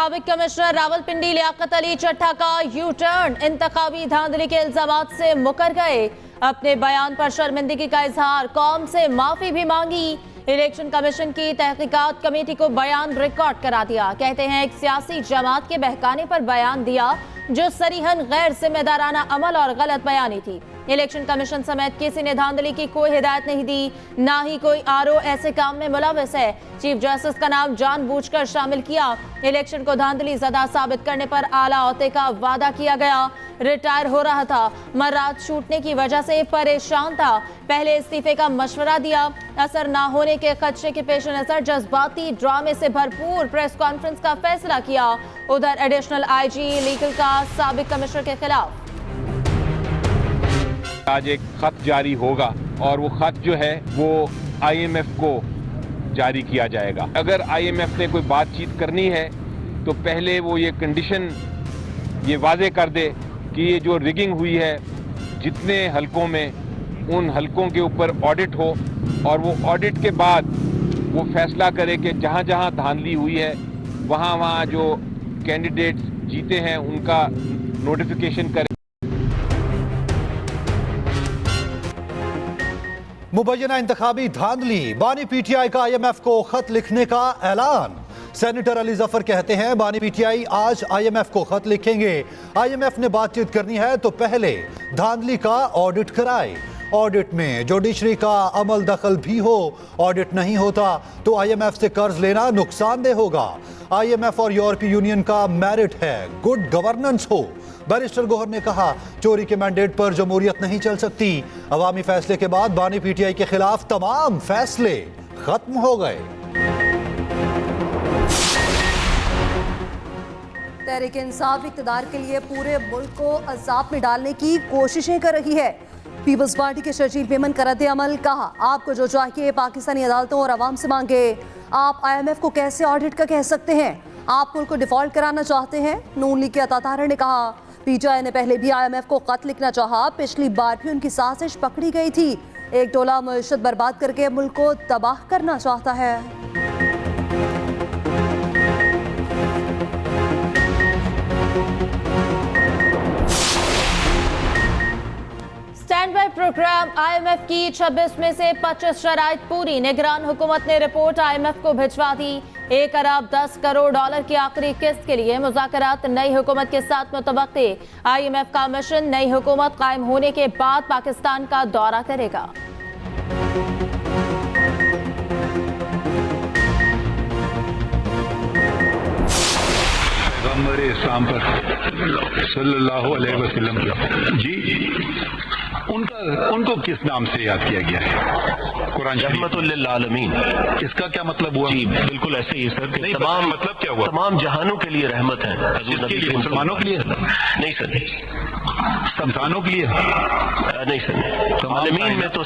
साबिक कमिश्नर रावलपिंडी लियाकत अली चट्टा का यू टर्न, इंतखाबी धांधली के इल्जामात से मुकर गए। अपने बयान पर शर्मिंदगी का इजहार, कौम से माफी भी मांगी। इलेक्शन कमीशन की तहकीकात कमेटी को बयान रिकॉर्ड करा दिया। कहते हैं एक सियासी जमात के बहकाने पर बयान दिया जो सरीहन गैर जिम्मेदाराना अमल और गलत बयानी थी। इलेक्शन कमीशन समेत किसी ने धांधली की कोई हिदायत नहीं दी, ना ही कोई आरओ ऐसे काम में मुलविस है। चीफ जस्टिस का नाम जानबूझकर शामिल किया। इलेक्शन को धांधली ज़दा साबित करने पर आला ओहदे का वादा किया गया। रिटायर हो रहा था, मर्रात छूटने की वजह से परेशान था। पहले इस्तीफे का मशवरा दिया, असर ना होने के खदशे के पेश नजर जज्बाती ड्रामे से भरपूर प्रेस कॉन्फ्रेंस का फैसला किया। उधर एडिशनल आईजी लीगल का साबिक कमिश्नर के खिलाफ आज एक खत जारी होगा और वो खत जो है वो आईएमएफ को जारी किया जाएगा। अगर आईएमएफ ने कोई बातचीत करनी है तो पहले वो ये कंडीशन ये वाजे कर दे कि ये जो रिगिंग हुई है जितने हलकों में, उन हलकों के ऊपर ऑडिट हो और वो ऑडिट के बाद वो फैसला करे कि जहाँ जहाँ धांधली हुई है वहाँ वहाँ जो कैंडिडेट्स जीते हैं उनका नोटिफिकेशन करे। मुबैना इंतखाबी धांधली, बानी पीटीआई का आईएमएफ को खत लिखने का ऐलान। सेनेटर अली जफर कहते हैं बानी पीटीआई आज आईएमएफ को खत लिखेंगे। आईएमएफ ने बातचीत करनी है तो पहले धांधली का ऑडिट कराए। ऑडिट में जुडिशरी का अमल दखल भी हो। ऑडिट नहीं होता तो आईएमएफ से कर्ज लेना नुकसानदेह होगा। आईएमएफ और यूरोपीय यूनियन का मेरिट है गुड गवर्नेंस हो। बैरिस्टर गोहर ने कहा चोरी के मैंडेट पर जमहूरियत नहीं चल सकती। अवामी फैसले के बाद बानी पीटीआई के खिलाफ तमाम फैसले खत्म हो गए। तहरीक इंसाफ इक़्तिदार के लिए पूरे मुल्क को अज़ाब में डालने की कोशिशें कर रही है। पीपल्स पार्टी के शर्जील मेमन का रद्द अमल, कहा आपको जो चाहिए पाकिस्तानी अदालतों और अवाम से मांगे। आप आईएमएफ को कैसे ऑडिट का कह सकते हैं? आप मुल्क को डिफॉल्ट कराना चाहते हैं? नून लीग के अता ताहिर ने कहा पीटीआई ने पहले भी आईएमएफ को खत लिखना चाहा, पिछली बार भी उनकी साजिश पकड़ी गई थी। एक टोला मईशत बर्बाद करके मुल्क को तबाह करना चाहता है। स्टैंड बाय प्रोग्राम, आईएमएफ की 26 में से 25 शराइत पूरी। निगरान हुकूमत ने रिपोर्ट आईएमएफ को भिजवा दी। 1 अरब 10 करोड़ डॉलर की आखिरी किस्त के लिए मुज़ाकरात नई हुकूमत के साथ मुतवक्के। आईएमएफ का मिशन नई हुकूमत कायम होने के बाद पाकिस्तान का दौरा करेगा। इस्लाम पर सल्लल्लाहु अलैहि वसल्लम जी उनको किस नाम से याद किया गया है? कुरान रहमतुल लिल आलमीन। इसका क्या मतलब हुआ? जी बिल्कुल ऐसे ही सर। नहीं, तमाम मतलब क्या हुआ? तमाम जहानों के लिए रहमत है। किसके लिए? मुसलमानों के लिए? नहीं सर। इंसानों के लिए? नहीं सर, आलमीन में तो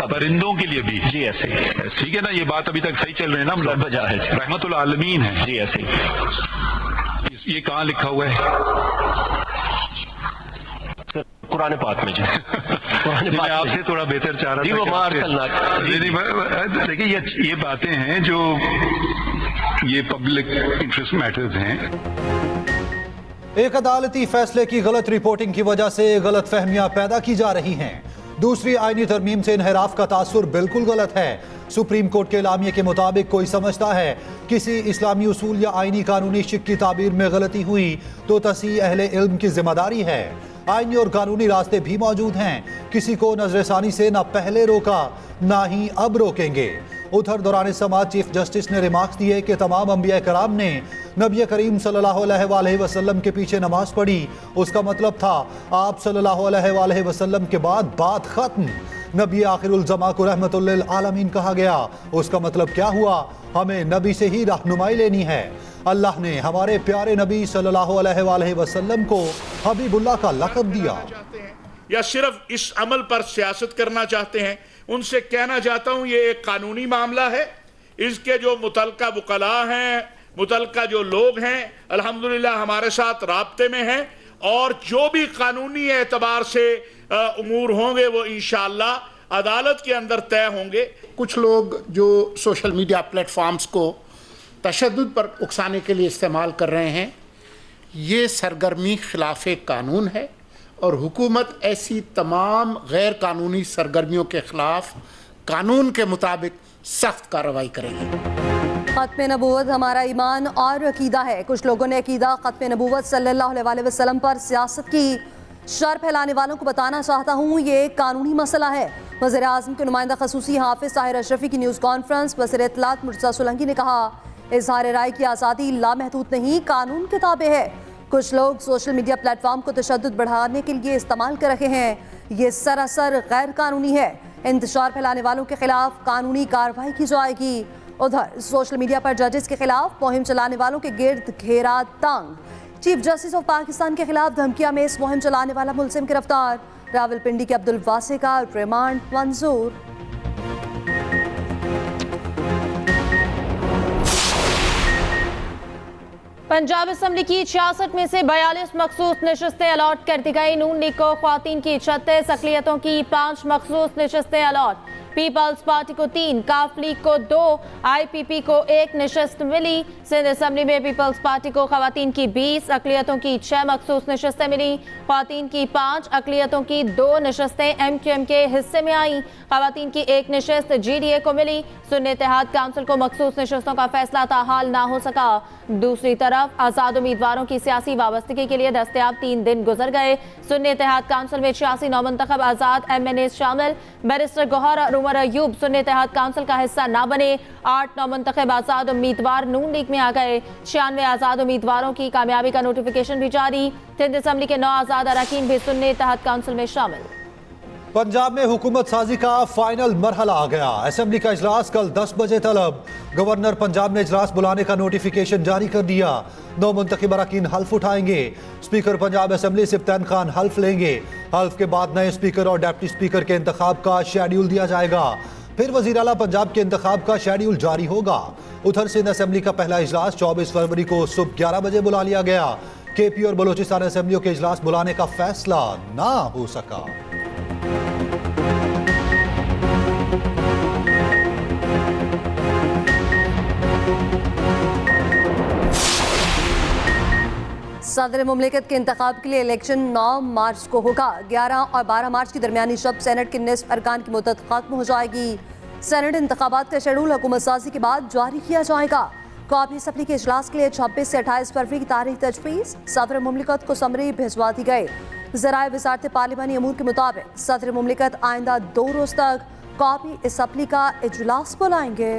परिंदों के लिए भी। जी ऐसे ही। ठीक है ना, ये बात अभी तक सही चल रही है ना? बजा है रहमतुल आलमीन है। जी ऐसे ही। ये कहाँ लिखा हुआ है? कुरान पाक में जी। मैं आपसे थोड़ा बेहतर चाह रहा था। वो मार देखिए ये बातें हैं जो ये पब्लिक इंटरेस्ट मैटर्स हैं। एक अदालती फैसले की गलत रिपोर्टिंग की वजह से गलत फहमियां पैदा की जा रही हैं। दूसरी आईनी तरमीम से इन्हिराफ का तासुर बिल्कुल गलत है। सुप्रीम कोर्ट के एलामिये के मुताबिक कोई समझता है किसी इस्लामी उसूल या आईनी कानूनी शिक की ताबीर में गलती हुई तो तसी अहले इल्म की जिम्मेदारी है। आईनी और कानूनी रास्ते भी मौजूद हैं। किसी को नजरसानी से ना पहले रोका ना ही अब रोकेंगे। उधर दौरान समाज चीफ जस्टिस ने रिमार्क्स दिए कि तमाम अंबिया कराम ने नबी करीम सल्लल्लाहु अलैहि वसल्लम के पीछे नमाज पढ़ी। उसका मतलब था आप सल्लल्लाहु अलैहि वसल्लम के बाद बात खत्म। नबी आखिरुल ज़मा को रहमतुल लिल आलमीन कहा गया। उसका मतलब क्या हुआ? हमें नबी से ही रहनुमाई लेनी है। अल्लाह ने हमारे प्यारे नबी सल्लल्लाहु अलैहि वसल्लम को हबीबुल्लाह का लक़ब दिया। या सिर्फ इस अमल पर सियासत करना चाहते हैं, उनसे कहना चाहता हूं ये एक कानूनी मामला है। इसके जो मुतलका वकला हैं, मुतलका जो लोग हैं, अल्हम्दुलिल्लाह हमारे साथ राब्ते में हैं और जो भी कानूनी एतबार से उमूर होंगे वो इंशाअल्लाह अदालत के अंदर तय होंगे। कुछ लोग जो सोशल मीडिया प्लेटफॉर्म्स को तशद्दुद पर उकसाने के लिए इस्तेमाल कर रहे हैं। ये सरगर्मी खिलाफ कानून है और हुकूमत ऐसी तमाम गैर कानूनी सरगर्मियों के खिलाफ कानून के मुताबिक सख्त कार्रवाई करेगी। खत्म नबूवत हमारा ईमान और अकीदा है। कुछ लोगों ने अकीदा खत्म नबूवत सल्लल्लाहु अलैहि वसल्लम पर सियासत की शर फैलाने वालों को बताना चाहता हूँ ये एक कानूनी मसला है। वज़ीर आज़म के नुमाइंदा खसूसी हाफिज़ ताहिर अशरफी की न्यूज़ कॉन्फ्रेंस। वज़ीर इत्तलात मुर्तज़ा सोलंकी ने कहा इज़हार राय की आज़ादी लामहदूद नहीं, कानून के ताबे है। कुछ लोग सोशल मीडिया प्लेटफॉर्म को तशद्दुद बढ़ाने के लिए इस्तेमाल कर रहे हैं। ये सरासर गैर कानूनी है। इंतशार फैलाने वालों के खिलाफ कानूनी कार्रवाई की जाएगी। उधर सोशल मीडिया पर जजेस के खिलाफ मुहिम चलाने वालों के गिर्द घेरा तंग। चीफ जस्टिस ऑफ पाकिस्तान के खिलाफ धमकियां में इस मुहिम चलाने वाला मुलजिम गिरफ्तार। रावलपिंडी के अब्दुल वासे का रिमांड मंजूर। पंजाब असम्बली की 66 में से 42 मखसूस नशस्तें अलॉट कर दी गई। नून लीग को ख्वातीन की 36, अक़लियतों की 5 मखसूस नशस्तें अलॉट। पीपल्स पार्टी को 3, काफ लीग को 2, IPP को 1 नशस्त मिली। सिंध असम्बली में पीपल्स पार्टी को ख्वातीन की 20, अक़लियतों की 6 मखसूस नशस्तें मिली। ख्वातीन की 5, अक़लियतों की 2 नशस्तें MQM के हिस्से में आई। ख्वातीन की 1 नशस्त GDA को मिली। सुन्नी इत्तेहाद काउंसिल को मखसूस नशस्तों का फैसला ताहाल ना हो सका। दूसरी तरफ आज़ाद उम्मीदवारों की सियासी वाबस्तगी के लिए दस्तयाब 3 दिन गुजर गए। सुन्नी इत्तेहाद काउंसिल में 86 नौमुंतखब आज़ाद MNAs शामिल। बैरिस्टर गौहर और उमर अयूब सुन्नी इत्तेहाद काउंसिल का हिस्सा ना बने। 8 नौमुंतखब आज़ाद उम्मीदवार नून लीग में आ गए। 96 आज़ाद उम्मीदवारों की कामयाबी का नोटिफिकेशन भी जारी। सिंध असम्बली के 9 आज़ाद अरकान भी सुन्नी इत्तेहाद काउंसिल में शामिल। पंजाब में हुकूमत साजी का फाइनल मरहला आ गया। असेंबली का इजलास कल 10 बजे तलब। गवर्नर पंजाब ने इजलास बुलाने का नोटिफिकेशन जारी कर दिया। 9 मुंतखब अरकान हल्फ उठाएंगे। स्पीकर पंजाब असेंबली सिब्तान खान हल्फ लेंगे। हल्फ के बाद नए स्पीकर और डिप्टी स्पीकर के इंतखाब का शेड्यूल दिया जाएगा। फिर वजीर आला पंजाब के इंतखाब का शेड्यूल जारी होगा। उधर सिंध असेंबली का पहला इजलास 24 फरवरी को सुबह 11 बजे बुला लिया गया। KP और बलोचिस्तान असेंबलियों के इजलास बुलाने का फैसला ना हो सका। सदर मुमलिकत के इंतखाब के लिए इलेक्शन 9 मार्च को होगा। 11 और 12 मार्च की दरमियानी शब सेनेट के निस्फ अरकान की मुद्दत खत्म हो जाएगी। सेनेट इंतखाबात का शेड्यूल हुकूमत साजी के बाद जारी किया जाएगा। कौमी असम्बली के इजलास के लिए 26 से 28 फरवरी की तारीख तजवीज़। सदर मुमलिकत को समरी भिजवा दी गई। ज़राए वज़ारत पार्लिमानी अमूर के मुताबिक सदर मुमलिकत आइंदा 2 रोज़ तक कौमी असम्बली का इजलास बुलाएंगे।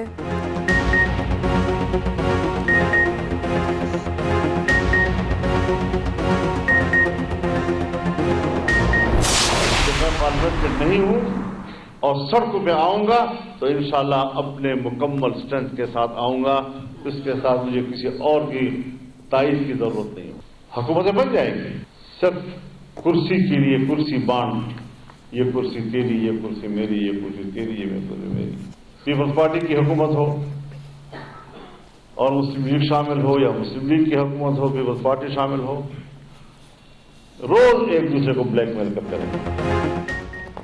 मैं नहीं हूँ और सड़कों पे आऊंगा तो इंशाल्लाह अपने मुकम्मल स्ट्रेंथ के साथ आऊंगा। इसके साथ मुझे किसी और की तारीफ की जरूरत नहीं। हुकूमतें बन जाएंगी, सिर्फ कुर्सी के लिए कुर्सी बांट, ये कुर्सी तेरी, ये कुर्सी मेरी, ये कुर्सी तेरी, ये कुर्सी मेरी। पीपल्स पार्टी की हुकूमत हो और मुस्लिम लीग शामिल हो या मुस्लिम लीग की हुकूमत हो, पीपल्स पार्टी शामिल हो, रोज एक दूसरे को ब्लैकमेल करते रहेंगे।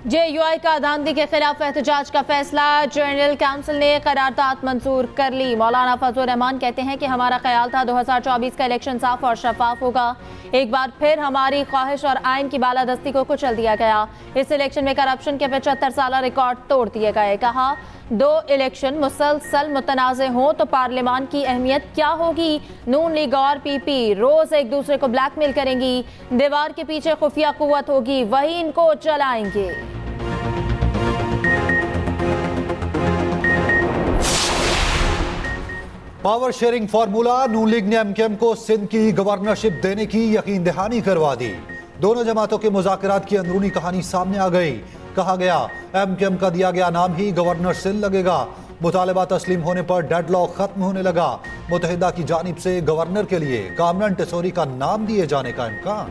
JUI का धांधली के खिलाफ एहतजाज का फैसला। जनरल काउंसिल ने करारदाद मंजूर कर ली। मौलाना फजलुर रहमान कहते हैं कि हमारा ख्याल था 2024 का इलेक्शन साफ और शफाफ होगा। एक बार फिर हमारी ख्वाहिश और आइन की बालादस्ती को कुचल दिया गया। इस इलेक्शन में करप्शन के 75 साल रिकॉर्ड तोड़ दिए गए। कहा 2 इलेक्शन मुसलसल मुतनाज़े हों तो पार्लियामान की अहमियत क्या होगी। नून लीग और PP रोज एक दूसरे को ब्लैकमेल करेंगी। दीवार के पीछे खुफिया कुव्वत होगी, वही इनको चलाएंगे। Power sharing formula. Noon League ने MKM को सिंध की गवर्नरशिप देने की यकीन दहानी करवा दी। दोनों जमातों के मुज़ाकरात की अंदरूनी कहानी सामने आ गई। कहा गया MKM का दिया गया नाम ही गवर्नर सिंध लगेगा। मुतालबा तस्लीम होने पर डेडलॉक खत्म होने लगा। मुत्तहिदा की जानिब से गवर्नर के लिए कामरान टेसोरी का नाम दिए जाने का इम्कान।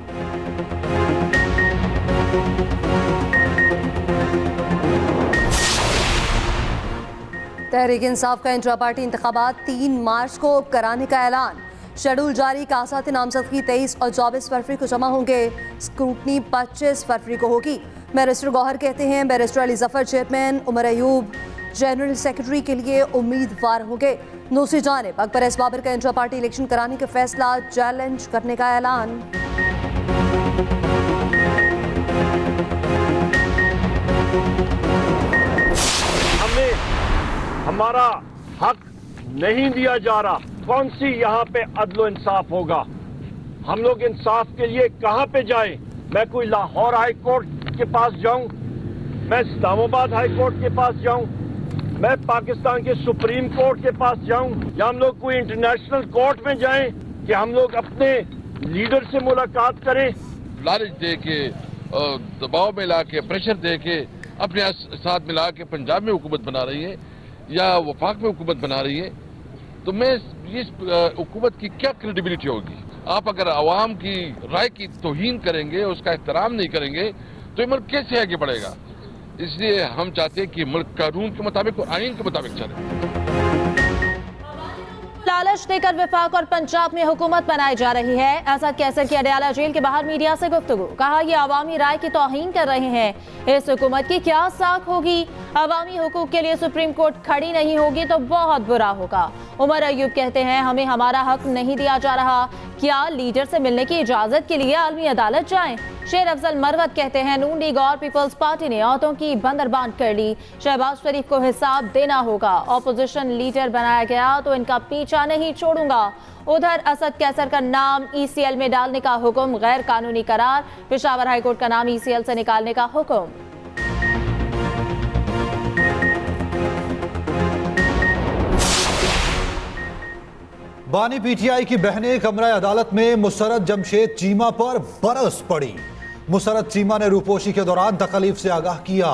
तहरीक इंसाफ का इंट्रा पार्टी इंतखाबात 3 मार्च को कराने का ऐलान। शेड्यूल जारी। कासात नामजदगी 23 और 24 फरवरी को जमा होंगे। स्क्रूटनी 25 फरवरी को होगी। बैरिस्टर गौहर कहते हैं barrister Ali Zafar chairman, Umar Ayub general secretary के लिए उम्मीदवार होंगे। दूसरी जानिब अकबर एस बाबर का इंट्रा पार्टी इलेक्शन कराने का फैसला चैलेंज करने का ऐलान। हमें हमारा हक नहीं दिया जा रहा। कौन सी यहाँ पे अदलो इंसाफ होगा? हम लोग इंसाफ के लिए कहाँ पे जाएं? मैं कोई लाहौर हाई कोर्ट के पास जाऊं? मैं इस्लामाबाद हाई कोर्ट के पास जाऊं? मैं पाकिस्तान के सुप्रीम कोर्ट के पास जाऊं? या हम लोग कोई इंटरनेशनल कोर्ट में जाएं कि हम लोग अपने लीडर से मुलाकात करें? लालच दे के, दबाव में ला के, प्रेशर दे के अपने साथ मिला के पंजाब में हुकूमत बना रही है या वफाक में हुकूमत बना रही है, तो मैं इस हुकूमत की क्या क्रेडिबिलिटी होगी? आप अगर आवाम की राय की तौहीन करेंगे, उसका एहतराम नहीं करेंगे, तो ये मुल्क कैसे आगे बढ़ेगा? इसलिए हम चाहते हैं कि मुल्क कानून के मुताबिक और आईन के मुताबिक चले। लालच देकर वफाक और पंजाब में हुकूमत बनाई जा रही है। असद कैसर की अडयाला जेल के बाहर मीडिया से गुफ्तगू, कहा ये अवामी राय की तौहीन कर रहे हैं। इस हुकूमत की क्या साख होगी? अवामी हुकूक के लिए सुप्रीम कोर्ट खड़ी नहीं होगी तो बहुत बुरा होगा। उमर अयूब कहते हैं हमें हमारा हक नहीं दिया जा रहा, क्या लीडर से मिलने की इजाजत के लिए आलमी अदालत जाएं? शेर अफजल मरवत कहते हैं नून लीग और पीपल्स पार्टी ने औरतों की बंदरबांट कर ली, शहबाज शरीफ को हिसाब देना होगा। ऑपोजिशन लीडर बनाया गया तो इनका पीछा नहीं छोड़ूंगा। उधर असद कैसर का नाम ECL में डालने का हुक्म गैर कानूनी करार, पेशावर हाईकोर्ट का नाम ECL से निकालने का हुक्म। बानी PTI की बहनें कमरा अदालत में मुसरत जमशेद चीमा पर बरस पड़ी। मुसरत चीमा ने रूपोशी के दौरान तकलीफ से आगाह किया।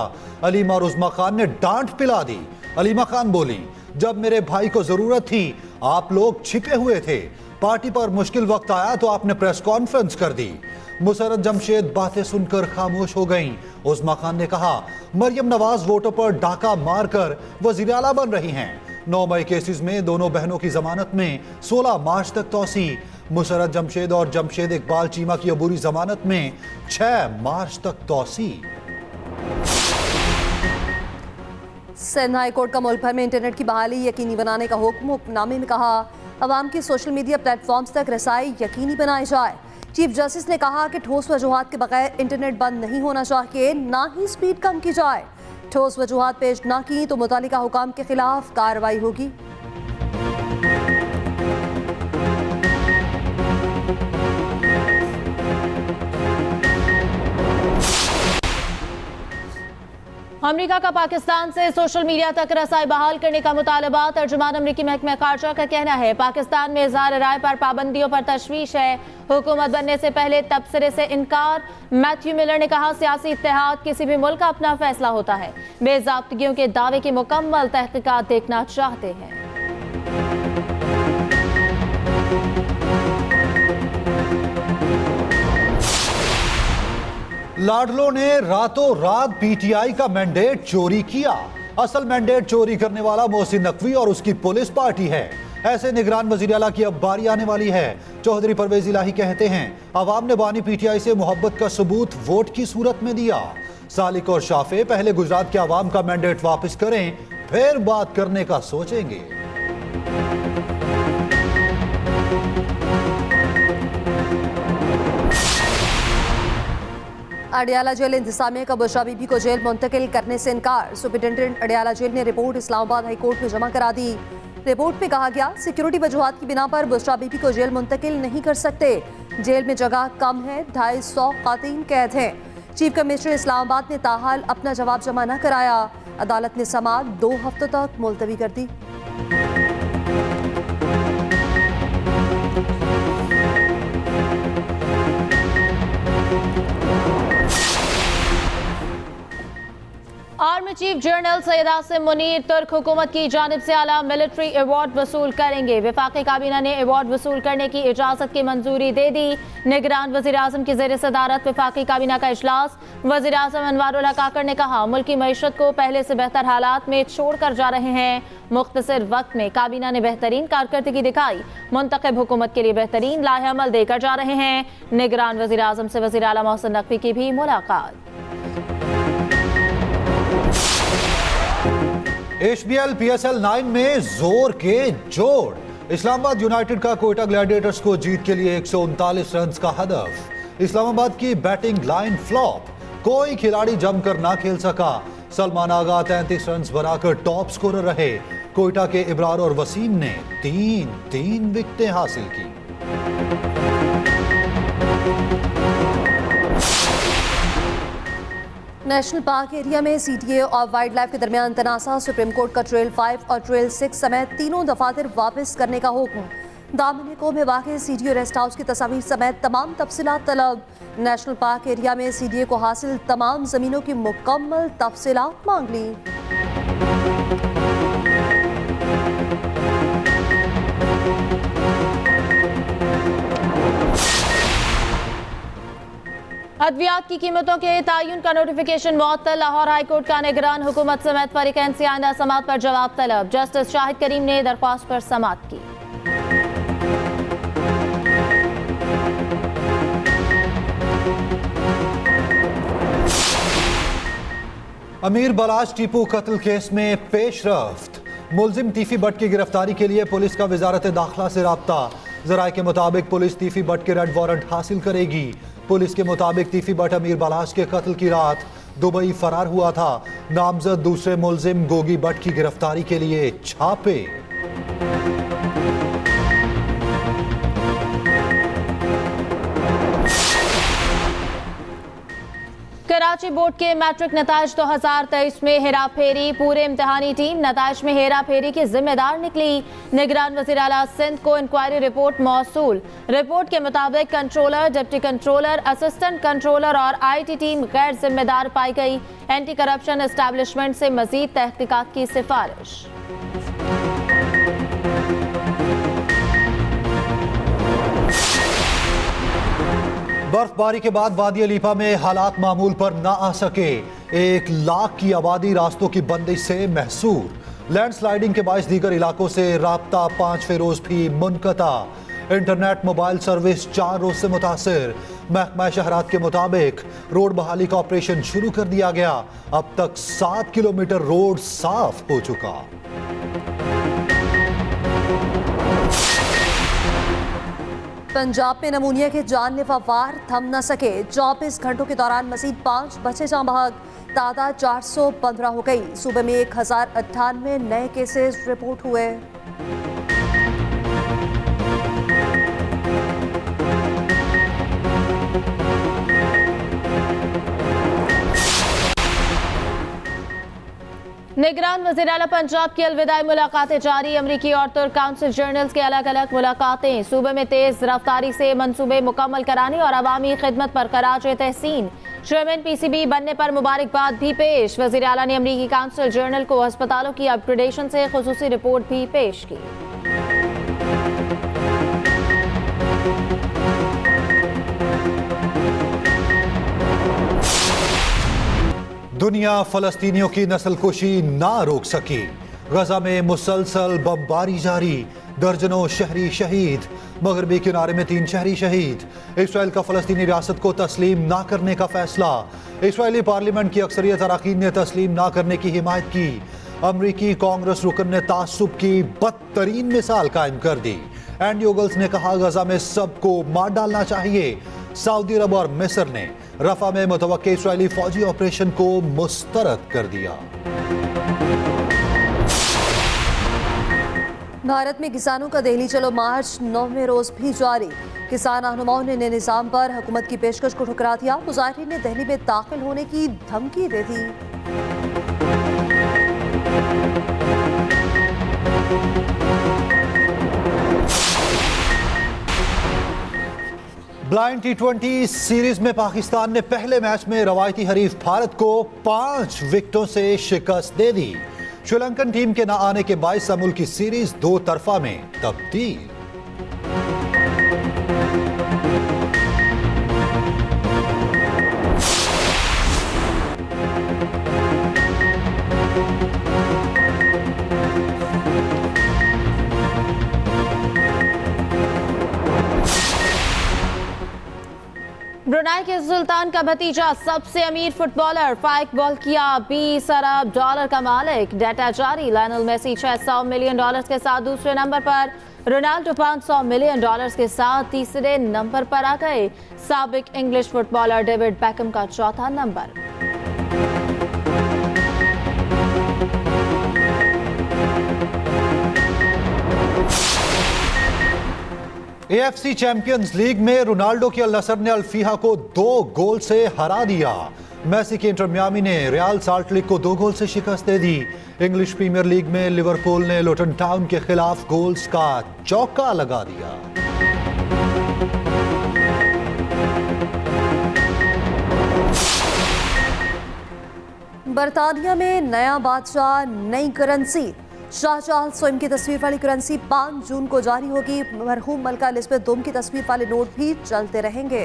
अलीमा और उज़मा खान ने डांट पिला दी। अलीमा खान बोली, जब मेरे भाई को जरूरत थी आप लोग छिपे हुए थे, पार्टी पर मुश्किल वक्त आया तो आपने प्रेस कॉन्फ्रेंस कर दी। मुसरत जमशेद बातें सुनकर खामोश हो गईं। उज़मा खान ने कहा मरियम नवाज वोटों पर डाका मारकर वज़ीर आला बन रही हैं। 9 मई केसेस में दोनों बहनों की जमानत में 16 मार्च तक तौसी। मुसरत जमशेद और जमशेद इकबाल चीमा की अबूरी जमानत में 6 मार्च तक तौसी। सिंध हाई कोर्ट का मुल्क भर में इंटरनेट की बहाली यकीनी बनाने का हुक्म। हुक्मनामे में कहा अवाम की सोशल मीडिया प्लेटफॉर्म्स तक रसाई यकीनी बनाई जाए। चीफ जस्टिस ने कहा कि ठोस वजूहात के बगैर इंटरनेट बंद नहीं होना चाहिए, ना ही स्पीड कम की जाए। ठोस वजूहात पेश ना की तो मुतालिका हुकाम के खिलाफ कार्रवाई होगी। अमेरिका का पाकिस्तान से सोशल मीडिया तक रसाई बहाल करने का मुतालबा। तर्जुमान अमरीकी महकमा खारजा का कहना है पाकिस्तान में इज़हार राय पर पाबंदियों पर तशवीश है। हुकूमत बनने से पहले तबसरे से इनकार। मैथ्यू मिलर ने कहा सियासी इत्तेहाद किसी भी मुल्क का अपना फैसला होता है। बेज़ाब्तगियों के दावे की मुकम्मल तहकीकात देखना चाहते हैं। लाडलो ने रातों रात PTI का मैंडेट चोरी किया। असल मैंडेट चोरी करने वाला मोहसिन नकवी और उसकी पुलिस पार्टी है। ऐसे निगरान वजीर आला की अब बारी आने वाली है। चौधरी परवेज इलाही कहते हैं अवाम ने बानी PTI से मोहब्बत का सबूत वोट की सूरत में दिया। सालिक और शाफे पहले गुजरात के अवाम का मैंडेट वापस करें, फिर बात करने का सोचेंगे। अडयाला जेल इंतजामिया का बुशरा बीबी को जेल मुंतकिल करने से इनकार। सुपरिटेंडेंट अडयाला जेल ने रिपोर्ट इस्लामाबाद हाई कोर्ट में जमा करा दी। रिपोर्ट में कहा गया सिक्योरिटी वजूहात की बिना पर बुशरा बीबी को जेल मुंतकिल नहीं कर सकते। जेल में जगह कम है, 250 खातीन कैद हैं। चीफ कमिश्नर इस्लामाबाद ने ताहाल अपना जवाब जमा न कराया। अदालत ने समाअत 2 हफ्तों तक मुलतवी कर दी। Army chief general Syed Asim Munir तुर्क हुकूमत की जानिब से आला मिलिट्री अवार्ड वसूल करेंगे। वफाकी काबीना ने अवार्ड वसूल करने की इजाजत की मंजूरी दे दी। निगरान वजीर आजम की जेर सदारत वफाकी काबीना का इजलास। वजीर आजम अनवारुल हक काकड़ ने कहा मुल्की मईशत को पहले से बेहतर हालात में छोड़ कर जा रहे हैं। मुख्तसर वक्त में काबीना ने बेहतरीन कारकर्दगी दिखाई। मुंतखब हुकूमत के लिए बेहतरीन लाहे अमल देकर जा रहे हैं। निगरान वजीर आजम से वजीर आला मोहसिन नकवी की भी मुलाकात। HBL PSL 9 में जोर के जोड़। इस्लामाबाद यूनाइटेड का कोयटा ग्लैडिएटर्स को जीत के लिए 139 रन का हदफ। इस्लामाबाद की बैटिंग लाइन फ्लॉप, कोई खिलाड़ी जमकर ना खेल सका। सलमान आगा 33 रन बनाकर टॉप स्कोरर रहे। कोयटा के इब्रार और वसीम ने तीन विकेटें हासिल की। नेशनल पार्क एरिया में CTA और वाइल्ड लाइफ के दरमियान तनाज़ा। सुप्रीम कोर्ट का ट्रेल 5 और ट्रेल 6 समेत तीनों दफातर वापस करने का हुक्म। दामन को में वाक़ CTA रेस्ट हाउस की तस्वीर समेत तमाम तफसीलात तलब। नेशनल पार्क एरिया में CTA को हासिल तमाम ज़मीनों की मुकम्मल तफसीलात मांग ली। अद्वियात की कीमतों के तयन का नोटिफिकेशन मुअत्तल। लाहौर हाईकोर्ट का निगरान हुकूमत समेत फरीकैन से आइंदा समाअत पर जवाब तलब। जस्टिस शाहिद करीम ने दरख्वास्त पर समाअत की। अमीर बलाश टीपू कत्ल केस में पेशरफ्त। मुलजिम तीफी भट्ट की गिरफ्तारी के लिए पुलिस का वजारत दाखिला से राब्ता। जराये के मुताबिक पुलिस तीफी भट्ट के रेड वारंट हासिल करेगी। पुलिस के मुताबिक तीफी भट्ट अमीर बलाश के कत्ल की रात दुबई फरार हुआ था। नामजद दूसरे मुलजिम गोगी भट्ट की गिरफ्तारी के लिए छापे। कराची बोर्ड के मैट्रिक नताइज 2023 में हेरा फेरी। पूरे इम्तिहानी टीम नताइज में हेरा फेरी की जिम्मेदार निकली। निगरान वज़ीर आला सिंध को इंक्वायरी रिपोर्ट मौसूल। रिपोर्ट के मुताबिक controller, deputy controller, assistant controller और IT टीम गैर जिम्मेदार पाई गई। एंटी करप्शन एस्टैब्लिशमेंट से मजीद तहकीकात की सिफारिश। बर्फबारी के बाद वादी अलीपा में हालात मामूल पर ना आ सके। 1 लाख की आबादी रास्तों की बंदिश से महसूर। लैंडस्लाइडिंग के बायस दीगर इलाकों से राब्ता 5 रोज भी मुनक़ता। इंटरनेट मोबाइल सर्विस 4 रोज से मुतासिर। महकमा शहरात के मुताबिक रोड बहाली का ऑपरेशन शुरू कर दिया गया। अब तक 7 किलोमीटर रोड साफ हो चुका। पंजाब में नमूनिया के जानलेवा वार थम न सके। 24 घंटों के दौरान मजीद 5 बच्चे जाँ बहक। तादाद 415 हो गई। सूबे में 1098 नए केसेस रिपोर्ट हुए। निगरान वज़ीर आला पंजाब की अलविदाई मुलाकातें जारी। अमरीकी और तुर्क काउंसिल जर्नल्स के अलग अलग मुलाकातें। सूबे में तेज रफ्तारी से मंसूबे मुकम्मल कराने और अवामी खिदमत पर खराज तहसीन। चेयरमैन PCB बनने पर मुबारकबाद भी पेश। वज़ीर आला ने अमरीकी काउंसिल जर्नल को अस्पतालों की अपग्रेडेशन से खुसूसी रिपोर्ट भी पेश की। दुनिया फलस्तीनियों की नस्लकुशी ना रोक सकी। गजा में मुसलसल बमबारी जारी। दर्जनों शहरी शहीद। मगरबी किनारे में 3 शहरी शहीद। इसराइल का फलस्तीनी रियासत को तस्लीम ना करने का फैसला। इसराइली पार्लियामेंट की अक्सरियत अरकान ने तस्लीम ना करने की हिमायत की। अमरीकी कांग्रेस रुकन ने तासुब की बदतरीन मिसाल कायम कर दी। एंडी ओगल्स ने कहा गजा में सबको मार डालना चाहिए। सऊदी अरब और मिस्र ने रफा में मुतवक्के इसराइली फौजी ऑपरेशन को मुस्तरद कर दिया। भारत में किसानों का दिल्ली चलो मार्च 9वें रोज भी जारी। किसान रहनुमाओं ने नए निजाम पर हुकूमत की पेशकश को ठुकरा दिया। मुजाहिरीन ने दिल्ली में दाखिल होने की धमकी दे दी। ब्लाइंड T20 सीरीज में पाकिस्तान ने पहले मैच में रवायती हरीफ भारत को 5 विकेटों से शिकस्त दे दी। श्रीलंकन टीम के न आने के बायस मुल्क की सीरीज 2 तरफा में तब्दील। ब्रुनाई ब्रुनाई के सुल्तान का भतीजा सबसे अमीर फुटबॉलर फाइक बॉल किया $20 अरब का मालिक। डेटा जारी। लायनल मेसी $600 मिलियन के साथ दूसरे नंबर पर, रोनाल्डो $500 मिलियन के साथ तीसरे नंबर पर आ गए। साबिक इंग्लिश फुटबॉलर डेविड बेकहम का चौथा नंबर। AFC चैंपियंस लीग में रोनाल्डो की अल नसर ने अल्फिहा को 2 गोल से हरा दिया। मेसी के इंटर मियामी ने रियल साल्ट लेक को 2 गोल से शिकस्त दे दी। इंग्लिश प्रीमियर लीग में लिवरपूल ने लुटन टाउन के खिलाफ गोल्स का चौका लगा दिया। बर्तानिया में नया बादशाह, नई करेंसी। शाहजहां स्वयं की तस्वीर वाली करेंसी 5 जून को जारी होगी। मरहूम मलका एलिजाबेथ II की तस्वीर वाले नोट भी चलते रहेंगे।